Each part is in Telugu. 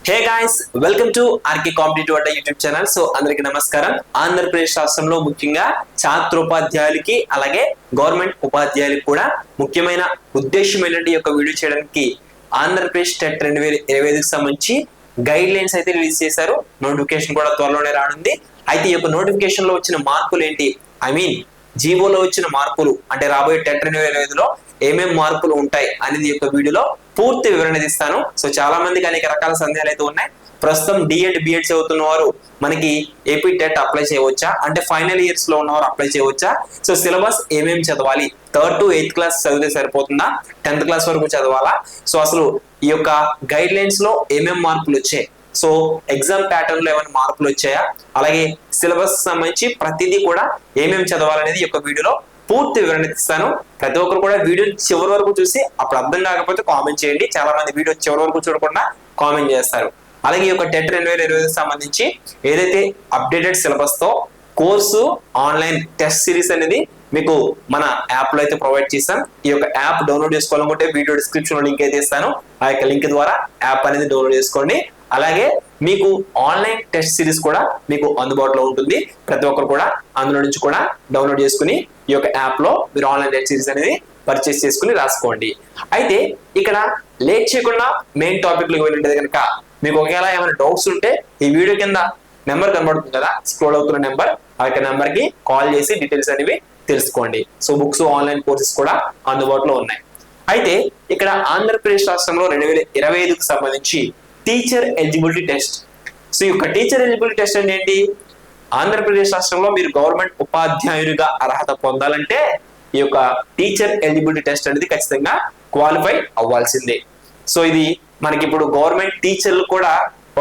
Hey guys, welcome to RK competitive Adda YouTube channel. So అందరికి నమస్కారం. ఆంధ్రప్రదేశ్ రాష్ట్రంలో ముఖ్యంగా ఛాత్రోపాధ్యాయులకి అలాగే గవర్నమెంట్ ఉపాధ్యాయులకి కూడా ముఖ్యమైన ఉద్దేశం ఏంటంటే ఈ యొక్క వీడియో చేయడానికి ఆంధ్రప్రదేశ్ టెట్ 2025కి సంబంధించి గైడ్ లైన్స్ అయితే రిలీజ్ చేశారు. నోటిఫికేషన్ కూడా త్వరలోనే రానుంది. అయితే ఈ యొక్క నోటిఫికేషన్ లో వచ్చిన మార్పులు ఏంటి, జీవోలో వచ్చిన మార్పులు అంటే రాబోయే టెట్ 2025లో ఏమేం మార్పులు ఉంటాయి అనేది యొక్క వీడియోలో పూర్తి వివరణ ఇస్తాను. సో చాలా మందికి అనేక రకాల సందేహాలు అయితే ఉన్నాయి. ప్రస్తుతం డిఎడ్ బిఎడ్ చదువుతున్న వారు మనకి ఏపీ టెట్ అప్లై చేయవచ్చా, అంటే ఫైనల్ ఇయర్స్ లో ఉన్నవారు అప్లై చేయవచ్చా, సో సిలబస్ ఏమేమి చదవాలి, 3rd to 8th క్లాస్ చదివితే సరిపోతుందా, 10th క్లాస్ వరకు చదవాలా, సో అసలు ఈ యొక్క గైడ్ లైన్స్ లో ఏమేం మార్పులు వచ్చాయి, సో ఎగ్జామ్ ప్యాటర్న్ లో ఏమైనా మార్పులు వచ్చాయా, అలాగే సిలబస్ సంబంధించి ప్రతిదీ కూడా ఏమేమి చదవాలనేది ఈ యొక్క వీడియోలో పూర్తి వివరణ ఇస్తాను. ప్రతి ఒక్కరు కూడా వీడియో చివరి వరకు చూసి అప్పుడు అర్థం కాకపోతే కామెంట్ చేయండి. చాలా మంది వీడియో చివరి వరకు చూడకుండా కామెంట్ చేస్తారు. అలాగే ఈ యొక్క టెట్ 2025 సంబంధించి ఏదైతే అప్డేటెడ్ సిలబస్ తో కోర్సు ఆన్లైన్ టెస్ట్ సిరీస్ అనేది మీకు మన యాప్ లో అయితే ప్రొవైడ్ చేస్తాం. ఈ యొక్క యాప్ డౌన్లోడ్ చేసుకోవాలనుకుంటే వీడియో డిస్క్రిప్షన్ లో లింక్ అయితే ఇస్తాను. ఆ యొక్క లింక్ ద్వారా యాప్ అనేది డౌన్లోడ్ చేసుకోండి. అలాగే మీకు ఆన్లైన్ టెస్ట్ సిరీస్ కూడా మీకు అందుబాటులో ఉంటుంది. ప్రతి ఒక్కరు కూడా అందులో నుంచి కూడా డౌన్లోడ్ చేసుకుని ఈ యొక్క యాప్ లో మీరు ఆన్లైన్ టెస్ట్ సిరీస్ అనేది పర్చేస్ చేసుకుని రాసుకోండి. అయితే ఇక్కడ లేట్ చేయకుండా మెయిన్ టాపిక్ లోకి వెళ్ళింటే కనుక మీకు ఒకవేళ ఏమైనా డౌట్స్ ఉంటే ఈ వీడియో కింద నెంబర్ కనబడుతుంది కదా, స్క్రోల్ అవుతున్న నెంబర్, ఆ యొక్క నెంబర్ కి కాల్ చేసి డీటెయిల్స్ అనేవి తెలుసుకోండి. సో బుక్స్ ఆన్లైన్ కోర్సెస్ కూడా అందుబాటులో ఉన్నాయి. అయితే ఇక్కడ ఆంధ్రప్రదేశ్ రాష్ట్రంలో 2025కు సంబంధించి టీచర్ ఎలిజిబిలిటీ టెస్ట్. సో ఈ యొక్క టీచర్ ఎలిజిబిలిటీ టెస్ట్ అంటే ఏంటి, ఆంధ్రప్రదేశ్ రాష్ట్రంలో మీరు గవర్నమెంట్ ఉపాధ్యాయుడిగా అర్హత పొందాలంటే ఈ యొక్క టీచర్ ఎలిజిబిలిటీ టెస్ట్ అనేది ఖచ్చితంగా క్వాలిఫై అవ్వాల్సిందే. సో ఇది మనకి ఇప్పుడు గవర్నమెంట్ టీచర్లు కూడా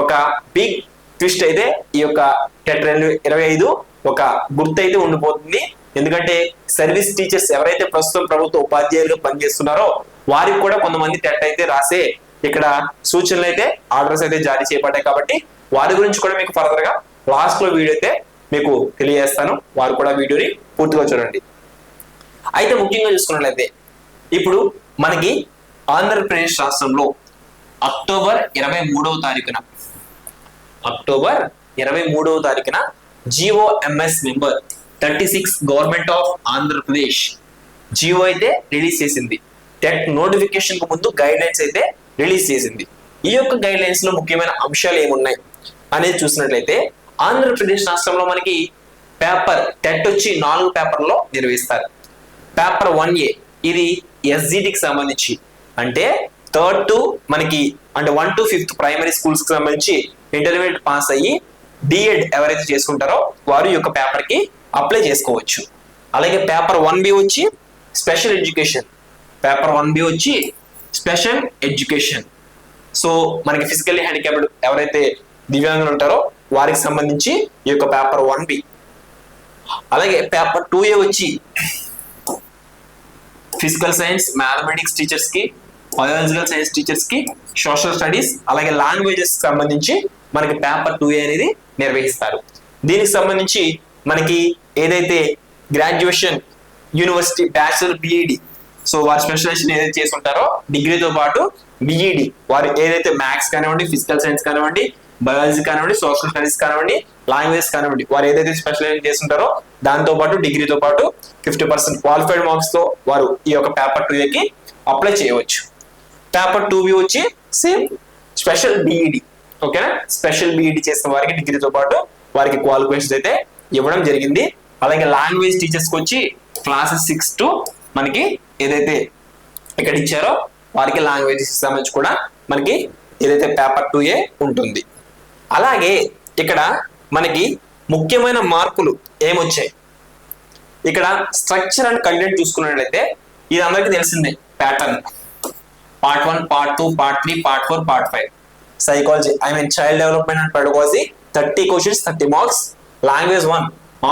ఒక బిగ్ ట్విస్ట్ అయితే ఈ యొక్క టెట్ 2025 ఒక గుర్తు అయితే ఉండిపోతుంది. ఎందుకంటే సర్వీస్ టీచర్స్ ఎవరైతే ప్రస్తుతం ప్రభుత్వ ఉపాధ్యాయులుగా పనిచేస్తున్నారో వారికి కూడా కొంతమంది టెట్ అయితే రాసే ఇక్కడ సూచనలు అయితే ఆర్డర్స్ అయితే జారీ చేయబడ్డాయి. కాబట్టి వారి గురించి కూడా మీకు ఫర్దర్ గా లాస్ట్ లో వీడియో అయితే మీకు తెలియజేస్తాను. వారు కూడా వీడియోని పూర్తిగా చూడండి. అయితే ముఖ్యంగా చూసుకున్నట్లయితే ఇప్పుడు మనకి ఆంధ్రప్రదేశ్ రాష్ట్రంలో అక్టోబర్ 23వ తారీఖున GOMS number 36 government of Andhra Pradesh GO అయితే రిలీజ్ చేసింది. టెట్ నోటిఫికేషన్ కు ముందు గైడ్ లైన్స్ అయితే రిలీజ్ చేసింది. ఈ యొక్క గైడ్ లైన్స్ లో ముఖ్యమైన అంశాలు ఏమున్నాయి అనేది చూసినట్లయితే ఆంధ్రప్రదేశ్ రాష్ట్రంలో మనకి పేపర్ టెట్ వచ్చి 4 పేపర్లో నిర్వహిస్తారు. పేపర్ 1A ఇది ఎస్జిటికి సంబంధించి అంటే 3rd to మనకి అంటే 1 to 5th ప్రైమరీ స్కూల్స్ కి సంబంధించి ఇంటర్మీడియట్ పాస్ అయ్యి డిఎడ్ ఎవరైతే చేసుకుంటారో వారు ఈ యొక్క పేపర్ కి అప్లై చేసుకోవచ్చు. అలాగే పేపర్ 1B వచ్చి స్పెషల్ ఎడ్యుకేషన్. పేపర్ 1B వచ్చి స్పెషల్ ఎడ్యుకేషన్. సో మనకి ఫిజికల్లీ హ్యాండిక్యాప్డ్ ఎవరైతే దివ్యాంగులు ఉంటారో వారికి సంబంధించి ఈ యొక్క పేపర్ 1B. అలాగే పేపర్ 2A వచ్చి ఫిజికల్ సైన్స్ మ్యాథమెటిక్స్ టీచర్స్ కి, బయాలజికల్ సైన్స్ టీచర్స్ కి, సోషల్ స్టడీస్ అలాగే లాంగ్వేజెస్ సంబంధించి మనకి పేపర్ 2A అనేది నిర్వహిస్తారు. దీనికి సంబంధించి మనకి ఏదైతే graduation university bachelor BEd, so వారు స్పెషలైజేషన్ ఏదైతే చేసుకుంటారో డిగ్రీతో పాటు బిఈడి వారు ఏదైతే మ్యాథ్స్ కానివ్వండి, ఫిజికల్ సైన్స్ కానివ్వండి, బయాలజీ కానివ్వండి, సోషల్ స్టడీస్ కానివ్వండి, లాంగ్వేజ్ కానివ్వండి, వారు ఏదైతే స్పెషలైజేషన్ చేస్తుంటారో దాంతో పాటు డిగ్రీతో పాటు 50% క్వాలిఫైడ్ మార్క్స్ తో వారు ఈ యొక్క పేపర్ 2A అప్లై చేయవచ్చు. పేపర్ 2B వచ్చి సేమ్ స్పెషల్ బిఈడి, ఓకేనా, స్పెషల్ బిఈడి చేసిన వారికి డిగ్రీతో పాటు వారికి క్వాలిఫికేషన్స్ అయితే ఇవ్వడం జరిగింది. అలాగే లాంగ్వేజ్ టీచర్స్ కి వచ్చి క్లాసెస్ 6 to మనకి ఏదైతే ఇక్కడ ఇచ్చారో వారికి లాంగ్వేజ్ సంబంధించి కూడా మనకి ఏదైతే పేపర్ 2A ఉంటుంది. అలాగే ఇక్కడ మనకి ముఖ్యమైన మార్పులు ఏమొచ్చాయి, ఇక్కడ స్ట్రక్చర్ అండ్ కంటెంట్ చూసుకున్నట్లయితే ఇది అందరికీ తెలిసిందే. Pattern part 1, part 2, part 3, part 4, part 5. Psychology child development and pedagogy 30 questions 30 marks. Language 1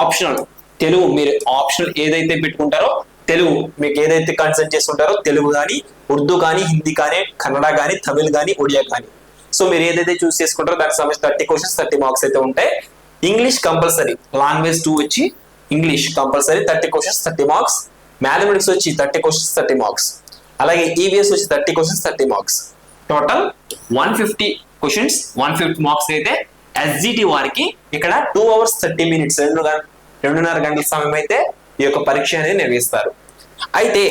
optional, Telugu మీరు ఆప్షనల్ ఏదైతే పెట్టుకుంటారో తెలుగు మీకు ఏదైతే కన్సల్ట్ చేస్తుంటారో తెలుగు కానీ, ఉర్దూ కానీ, హిందీ కానీ, కన్నడ కానీ, తమిళ్ కానీ, ఒడియా కానీ, సో మీరు ఏదైతే చూస్ చేసుకుంటారో దానికి సంబంధించి 30 క్వశ్చన్స్ 30 మార్క్స్ అయితే ఉంటాయి. ఇంగ్లీష్ కంపల్సరీ, లాంగ్వేజ్ 2 వచ్చి English compulsory 30 questions 30 marks. Mathematics వచ్చి 30 క్వశ్చన్స్ 30 మార్క్స్. అలాగే ఈవీఎస్ వచ్చి 30 questions 30 marks. Total 150 questions 150 marks అయితే ఎస్జిటి వారికి ఇక్కడ 2 hours 30 minutes 2.5 గంటల సమయం అయితే ఈ యొక్క పరీక్ష అనేది నిర్వహిస్తారు. అయితే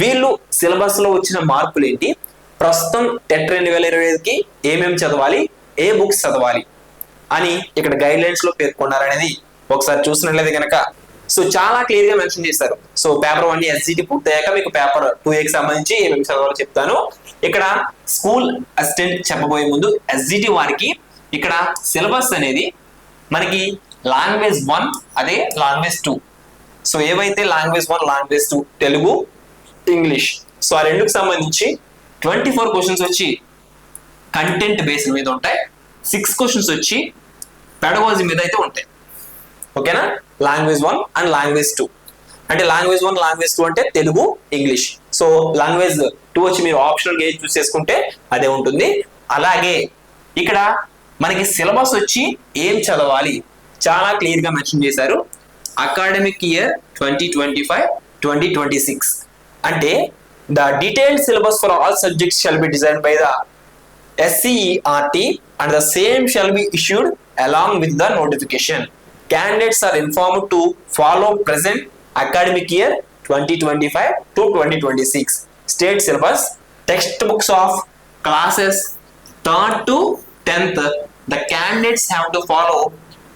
వీళ్ళు సిలబస్ లో వచ్చిన మార్పులు ఏంటి, ప్రస్తుతం టెట్ 2025కి ఏమేమి చదవాలి, ఏ బుక్స్ చదవాలి అని ఇక్కడ గైడ్ లైన్స్ లో పేర్కొన్నారనేది ఒకసారి చూసినట్లయితే కనుక సో చాలా క్లియర్ గా మెన్షన్ చేశారు. సో పేపర్ 1 ఎస్జిటి పూర్తయ్యాక మీకు పేపర్ 2కి సంబంధించి ఏమేమి చదవాలో చెప్తాను. ఇక్కడ స్కూల్ అసిస్టెంట్ చెప్పబోయే ముందు ఎస్జిటి వారికి ఇక్కడ సిలబస్ అనేది మనకి లాంగ్వేజ్ 1 అదే లాంగ్వేజ్ 2. సో ఏవైతే language 1 language 2 Telugu English so ఆ రెండుకి సంబంధించి 24 క్వశ్చన్స్ వచ్చి కంటెంట్ బేస్ మీద ఉంటాయి, 6 క్వశ్చన్స్ వచ్చి పెడగాజీ మీద అయితే ఉంటాయి. ఓకేనా, లాంగ్వేజ్ 1 అండ్ లాంగ్వేజ్ 2 అంటే లాంగ్వేజ్ 1 లాంగ్వేజ్ 2 అంటే తెలుగు ఇంగ్లీష్. సో లాంగ్వేజ్ 2 వచ్చి మీరు ఆప్షనల్ గా చూస్ చేసుకుంటే అదే ఉంటుంది. అలాగే ఇక్కడ మనకి సిలబస్ వచ్చి ఏం చదవాలి చాలా క్లియర్ గా మెన్షన్ చేశారు. అకాడమిక్ ఇయర్ 2025-2026 అంటే the detailed syllabus for all subjects shall be designed by the SCERT and the same shall be issued along with the notification. Candidates are informed to follow present academic year 2025-2026 state syllabus, textbooks of classes 3rd to 10th. The candidates have to follow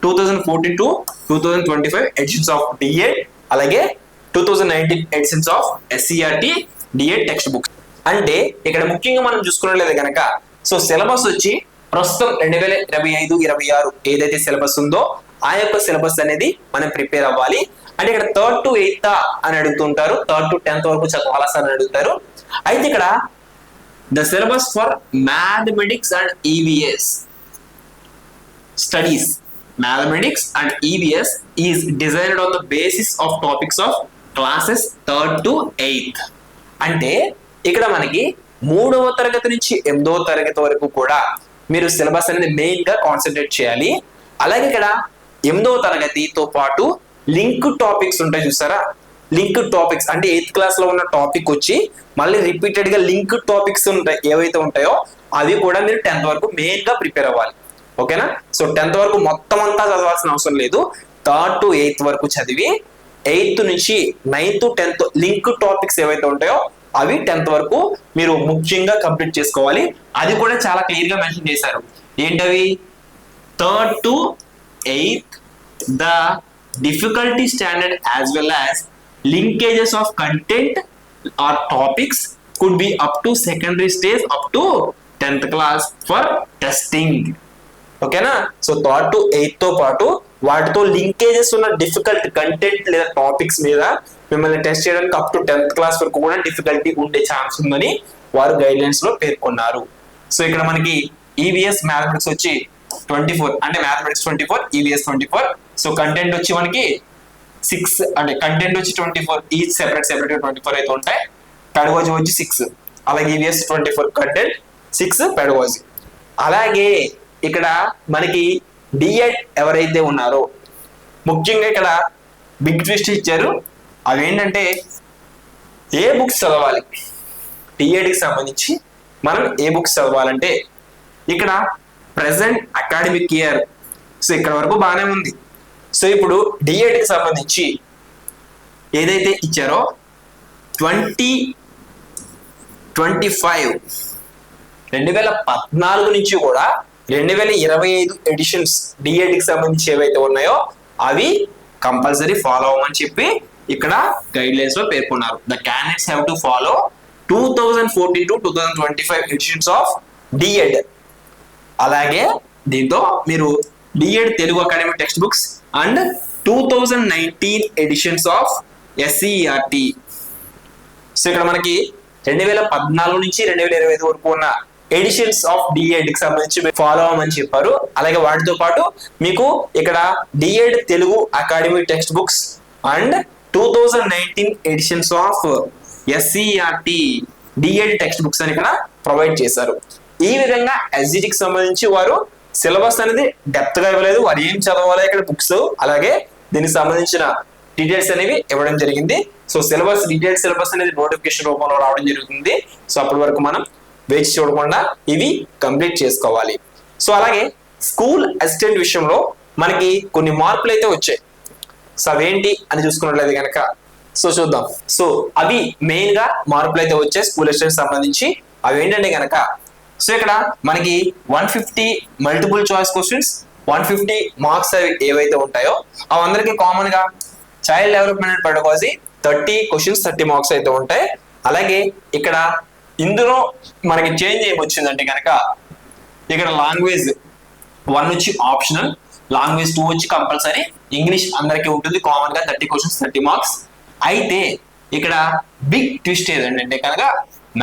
2014-2025 editions of DED అలాగే 2019 editions of SCERT DED text books. అంటే ఇక్కడ ముఖ్యంగా మనం చూసుకున్నట్లయితే కనుక సో సిలబస్ వచ్చి ప్రస్తుతం 2025-26 ఏదైతే సిలబస్ ఉందో ఆ యొక్క సిలబస్ అనేది మనం ప్రిపేర్ అవ్వాలి. అంటే ఇక్కడ 3rd to 8th అని అడుగుతుంటారు, 3rd to 10th వరకు చదవాలా సార్ అని అడుగుతారు. అయితే ఇక్కడ the syllabus for mathematics and EVS studies, mathematics and EVS is designed on the basis of topics of classes 3rd to 8th. అంటే ఇక్కడ మనకి 3వ తరగతి నుంచి 8వ తరగతి వరకు కూడా మీరు సిలబస్ అనేది మెయిన్ గా కాన్సన్ట్రేట్ చేయాలి. అలాగే ఇక్కడ 8వ తరగతితో పాటు లింక్ టాపిక్స్ ఉంటాయి చూసారా, లింక్ టాపిక్స్ అంటే 8th క్లాస్ లో ఉన్న టాపిక్ వచ్చి మళ్ళీ రిపీటెడ్ గా లింక్ టాపిక్స్ ఉంటాయి ఏవైతే ఉంటాయో అవి కూడా మీరు 10th వరకు మెయిన్ గా ప్రిపేర్ అవ్వాలి. ఓకేనా, సో 10th వరకు మొత్తం అంతా చదవాల్సిన అవసరం లేదు, 3rd to 8th వరకు చదివి 8th నుంచి 9th to 10th link topics ఏవైతే ఉంటాయో అవి 10th వరకు మీరు ముఖ్యంగా కంప్లీట్ చేసుకోవాలి. అది కూడా చాలా క్లియర్ గా మెన్షన్ చేశారు. ఏంటవి, 3rd to 8th the difficulty standard as well as linkages of content or topics could be up to secondary stage up to 10th class for testing. ఓకేనా, సో 3rd to 8th తో పాటు వాటితో లింకేజెస్ ఉన్న డిఫికల్ట్ కంటెంట్ లేదా టాపిక్స్ మీద మిమ్మల్ని టెస్ట్ చేయడానికి అప్ టు 10th క్లాస్ వరకు కూడా డిఫికల్టీ ఉండే ఛాన్స్ ఉందని వారు గైడ్ లైన్స్ లో పేర్కొన్నారు. సో ఇక్కడ మనకి EVS మ్యాథమెటిక్స్ వచ్చి 24 అంటే మ్యాథమెటిక్స్ 24 EVS 24. సో కంటెంట్ వచ్చి మనకి 6 అంటే కంటెంట్ వచ్చి 24 ఈచ్ సెపరేట్ 24 అయితే ఉంటాయి. పెడగాజీ వచ్చి 6, అలాగే EVS 24 కంటెంట్ 6 పెడగాజీ. అలాగే ఇక్కడ మనకి DED ఎవరైతే ఉన్నారో ముఖ్యంగా ఇక్కడ బిగ్ ట్విస్ట్ ఇచ్చారు. అవి ఏంటంటే ఏ బుక్స్ చదవాలి, DEDకి సంబంధించి మనం ఏ బుక్స్ చదవాలంటే ఇక్కడ ప్రెసెంట్ అకాడమిక్ ఇయర్ సో ఇక్కడ వరకు బాగానే ఉంది. సో ఇప్పుడు DEDకి సంబంధించి ఏదైతే ఇచ్చారో 2014 నుంచి కూడా 2025 ఎడిషన్స్ DEDకి సంబంధించి ఏవైతే ఉన్నాయో అవి కంపల్సరీ ఫాలో అవ్వమని చెప్పి ఇక్కడ గైడ్ లైన్స్ లో పేర్కొన్నారు. The candidates have to follow 2014-2025 editions of DED. అలాగే దీంతో మీరు DED Telugu academic textbooks and 2019 editions of SCERT. So ఇక్కడ మనకి 2014 నుంచి 2025 వరకు ఉన్న ఎడిషన్స్ ఆఫ్ DEDకి సంబంధించి ఫాలో అవ్వమని చెప్పారు. అలాగే వాటితో పాటు మీకు ఇక్కడ DED Telugu academic textbooks and 2019 editions of SCERT DED textbooks అని ఇక్కడ ప్రొవైడ్ చేశారు. ఈ విధంగా SGTకి సంబంధించి వారు సిలబస్ అనేది డెప్త్ గా ఇవ్వలేదు, వారు ఏం చదవాలి ఇక్కడ బుక్స్ అలాగే దీనికి సంబంధించిన డీటెయిల్స్ అనేవి ఇవ్వడం జరిగింది. సో సిలబస్ డీటెయిల్స్ సిలబస్ అనేది నోటిఫికేషన్ రూపంలో రావడం జరుగుతుంది. సో అప్పటి వరకు మనం వేచి చూడకుండా ఇవి కంప్లీట్ చేసుకోవాలి. సో అలాగే స్కూల్ అసిస్టెంట్ విషయంలో మనకి కొన్ని మార్పులు అయితే వచ్చాయి. సో అవేంటి అని చూసుకున్నట్లయితే కనుక సో చూద్దాం. సో అవి మెయిన్ గా మార్పులు అయితే వచ్చాయి స్కూల్ అసిస్టెంట్ సంబంధించి. అవి ఏంటంటే కనుక సో ఇక్కడ మనకి 150 మల్టిపుల్ చాయిస్ క్వశ్చన్స్, 150 మార్క్స్ అవి ఏవైతే ఉంటాయో అవందరికీ కామన్ గా చైల్డ్ డెవలప్మెంట్ పెడగాసి 30 క్వశ్చన్స్ 30 మార్క్స్ అయితే ఉంటాయి. అలాగే ఇక్కడ ఇందులో మనకి చేంజ్ ఏమొచ్చిందంటే కనుక ఇక్కడ లాంగ్వేజ్ 1 వచ్చి ఆప్షనల్, లాంగ్వేజ్ 2 వచ్చి కంపల్సరీ, ఇంగ్లీష్ అందరికీ ఉంటుంది కామన్ గా 30 క్వశ్చన్స్ 30 మార్క్స్. అయితే ఇక్కడ బిగ్ ట్విస్ట్ ఏదంటే కనుక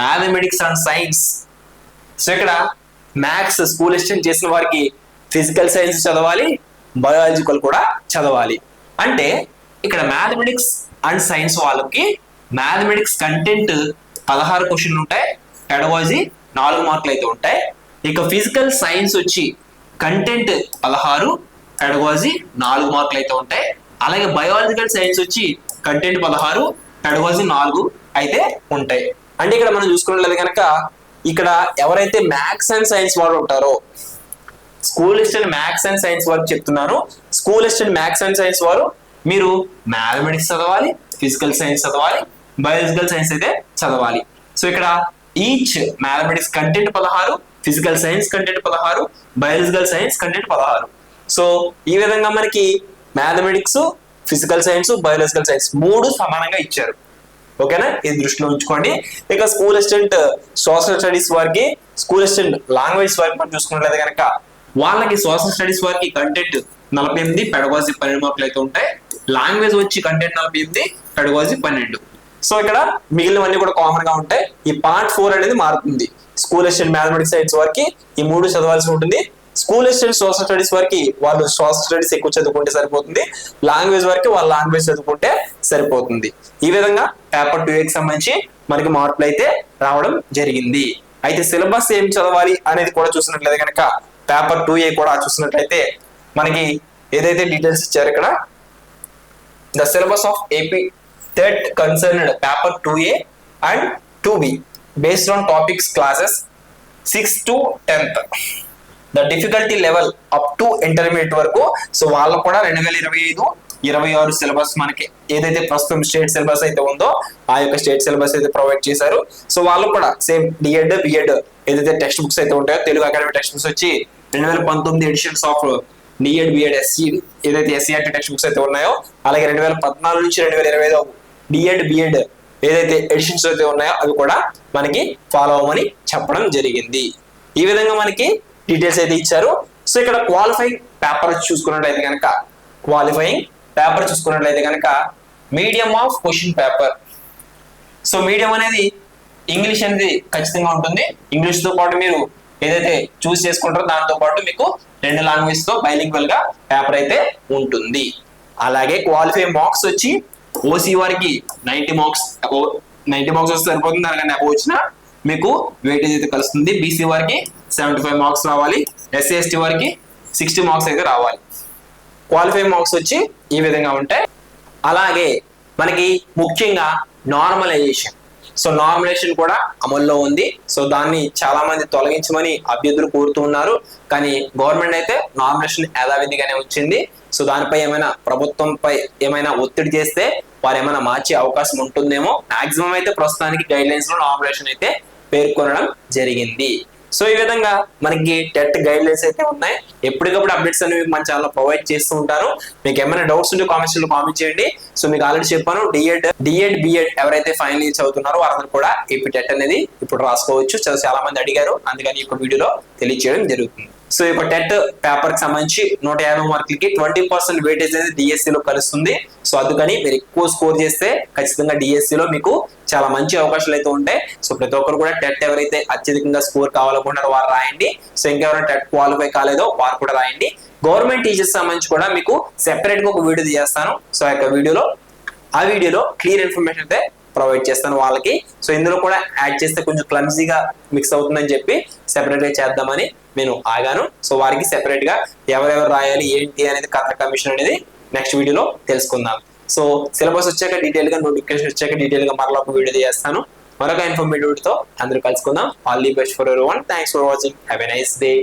మ్యాథమెటిక్స్ అండ్ సైన్స్. సో ఇక్కడ మ్యాథ్స్ స్కూల్ అసిస్టెంట్ చేసిన వారికి ఫిజికల్ సైన్స్ చదవాలి, బయాలజికల్ కూడా చదవాలి. అంటే ఇక్కడ మ్యాథమెటిక్స్ అండ్ సైన్స్ వాళ్ళకి మ్యాథమెటిక్స్ కంటెంట్ 16 క్వశ్చన్లు ఉంటాయి, పెడగాజీ 4 మార్కులు అయితే ఉంటాయి. ఇక ఫిజికల్ సైన్స్ వచ్చి కంటెంట్ 16, పెడగాజీ 4 మార్కులు అయితే ఉంటాయి. అలాగే బయాలజికల్ సైన్స్ వచ్చి కంటెంట్ 16, పెడగాజీ 4 అయితే ఉంటాయి. అంటే ఇక్కడ మనం చూసుకున్నట్లయితే కనుక ఇక్కడ ఎవరైతే మ్యాథ్స్ అండ్ సైన్స్ వారు ఉంటారో school assistant maths and science వారికి చెప్తున్నారు. School assistant maths and science వారు మీరు మ్యాథమెటిక్స్ చదవాలి, ఫిజికల్ సైన్స్ చదవాలి, బయాలజికల్ సైన్స్ అయితే చదవాలి. సో ఇక్కడ each mathematics content 16, physical science content 16, biological science content 16. So ఈ విధంగా మనకి mathematics, physical science, biological science 3 సమానంగా ఇచ్చారు. ఓకేనా, ఇది దృష్టిలో ఉంచుకోండి. ఇక స్కూల్ అసిస్టెంట్ సోషల్ స్టడీస్ వారికి, స్కూల్ అసిస్టెంట్ లాంగ్వేజ్ వారికి మనం చూసుకున్నట్లయితే కనుక వాళ్ళకి సోషల్ స్టడీస్ వారికి కంటెంట్ 48, పెడగాజీ 12 మార్కులు అయితే ఉంటాయి. లాంగ్వేజ్ వచ్చి కంటెంట్ 48, పెడగాజీ 12. సో ఇక్కడ మిగిలినవన్నీ కూడా కామన్ గా ఉంటాయి. ఈ పార్ట్ 4 అనేది మారుతుంది. స్కూల్ అసిస్టెంట్ మ్యాథమెటిక్స్ సైన్స్ వారికి ఈ 3 చదవాల్సి ఉంటుంది. స్కూల్ అసిస్టెంట్ సోషల్ స్టడీస్ వారికి వాళ్ళు సోషల్ స్టడీస్ ఎక్కువ చదువుకుంటే సరిపోతుంది, లాంగ్వేజ్ వారికి వాళ్ళ లాంగ్వేజ్ చదువుకుంటే సరిపోతుంది. ఈ విధంగా పేపర్ 2A కి సంబంధించి మనకి మార్పులు అయితే రావడం జరిగింది. అయితే సిలబస్ ఏం చదవాలి అనేది కూడా చూసినట్లయితే కనుక పేపర్ 2A కూడా చూసినట్లయితే మనకి ఏదైతే డీటెయిల్స్ ఇచ్చారు ఇక్కడ the syllabus of AP TET concerned paper 2A and 2B based on topics classes 6th to 10th. The difficulty level up to intermediate వరకు. సో వాళ్ళకు కూడా 2025-26 సిలబస్ మనకి ఏదైతే ప్రస్తుతం స్టేట్ సిలబస్ అయితే ఉందో ఆ యొక్క స్టేట్ సిలబస్ అయితే ప్రొవైడ్ చేశారు. సో వాళ్ళు కూడా సేమ్ డిఎడ్ బిఎడ్ ఏదైతే టెక్స్ట్ బుక్స్ అయితే ఉంటాయో తెలుగు అకాడమీ టెక్స్ట్ బుక్స్ వచ్చి 2019 editions of DEd BEd SC ఏదైతే ఎస్సీఆర్టీ టెక్స్ట్ బుక్స్ అయితే ఉన్నాయో, అలాగే 2014 నుంచి 2025 డిఎడ్ బిఎడ్ ఏదైతే ఎడిషన్స్ అయితే ఉన్నాయో అవి కూడా మనకి ఫాలో అవ్వమని చెప్పడం జరిగింది. ఈ విధంగా మనకి డీటెయిల్స్ అయితే ఇచ్చారు. సో ఇక్కడ క్వాలిఫైయింగ్ పేపర్ చూసుకున్నట్లయితే కనుక medium of question paper. So medium అనేది ఇంగ్లీష్ అనేది ఖచ్చితంగా ఉంటుంది. ఇంగ్లీష్ తో పాటు మీరు ఏదైతే చూస్ చేసుకుంటారో దాంతో పాటు మీకు 2 లాంగ్వేజ్ తో బైలింగ్వల్ గా పేపర్ అయితే ఉంటుంది. అలాగే క్వాలిఫై మార్క్స్ వచ్చి ఓసీ వారికి 90 మార్క్స్ వస్తే సరిపోతుంది. దానికన్నా అబౌవ్ వచ్చినా మీకు వెయిటేజ్ అయితే కలుస్తుంది. బీసీ వారికి 75 మార్క్స్ రావాలి, ఎస్సీ ఎస్టీ వారికి 60 మార్క్స్ అయితే రావాలి. క్వాలిఫై మార్క్స్ వచ్చి ఈ విధంగా ఉంటాయి. అలాగే మనకి ముఖ్యంగా నార్మలైజేషన్. సో నార్మలైజేషన్ కూడా అమల్లో ఉంది. సో దాన్ని చాలా మంది తొలగించమని అభ్యర్థులు కోరుతూ ఉన్నారు. కానీ గవర్నమెంట్ అయితే నార్మలైజేషన్ యథావిధిగానే వచ్చింది. సో దానిపై ఏమైనా ప్రభుత్వంపై ఏమైనా ఒత్తిడి చేస్తే వారు ఏమైనా మార్చే అవకాశం ఉంటుందేమో. మాక్సిమం అయితే ప్రస్తుతానికి గైడ్ లైన్స్ లో నార్మలైజేషన్ అయితే పేర్కొనడం జరిగింది. సో ఈ విధంగా మనకి టెట్ గైడ్ లైన్స్ అయితే ఉన్నాయి. ఎప్పటికప్పుడు అప్డేట్స్ అనేవి మన ఛానల్ ప్రొవైడ్ చేస్తూ ఉంటాను. మీకు ఏమైనా డౌట్స్ ఉంటే కామెంట్స్ లో కామెంట్ చేయండి. సో మీకు ఆల్రెడీ చెప్పాను డిఎడ్ బిఎడ్ ఎవరైతే ఫైనల్ ఇయర్ చదువుతున్నారో వారందరూ కూడా ఏపీ టెట్ అనేది ఇప్పుడు రాసుకోవచ్చు. చాలా మంది అడిగారు, అందుకని ఈ వీడియోలో తెలియజేయడం జరుగుతుంది. సో ఈ టెట్ పేపర్ కి సంబంధించి 150 మార్కులకి 20% వెయిటేజ్ అనేది డిఎస్సి లో కలుస్తుంది. సో అందుకని మీరు ఎక్కువ స్కోర్ చేస్తే ఖచ్చితంగా డిఎస్సి లో మీకు చాలా మంచి అవకాశాలు అయితే ఉంటాయి. సో ప్రతి ఒక్కరు కూడా టెట్ ఎవరైతే అత్యధికంగా స్కోర్ కావాలనుకుంటారో వారు రాయండి. సో ఇంకెవరైనా టెట్ క్వాలిఫై కాలేదో వారు కూడా రాయండి. గవర్నమెంట్ టీచర్స్ సంబంధించి కూడా మీకు సెపరేట్ గా ఒక వీడియో చేస్తాను. సో ఆ యొక్క వీడియోలో క్లియర్ ఇన్ఫర్మేషన్ అయితే ప్రొవైడ్ చేస్తాను వాళ్ళకి. సో ఇందులో కూడా యాడ్ చేస్తే కొంచెం క్లమ్జీగా మిక్స్ అవుతుందని చెప్పి సెపరేట్ గా చేద్దామని నేను ఆగాను. సో వారికి సెపరేట్ గా ఎవరెవరు రాయాలి ఏంటి అనేది కరెక్ట్ కమిషన్ అనేది నెక్స్ట్ వీడియోలో తెలుసుకుందాం. సో సిలబస్ వచ్చాక డీటెయిల్ గా, నోటిఫికేషన్ వచ్చాక డీటెయిల్ గా మరలా ఒక వీడియో చేస్తాను. మరొక ఇన్ఫర్మేటివ్ తో అందరూ కలుసుకుందాం. All the best for everyone. Thanks for watching. Have a nice day.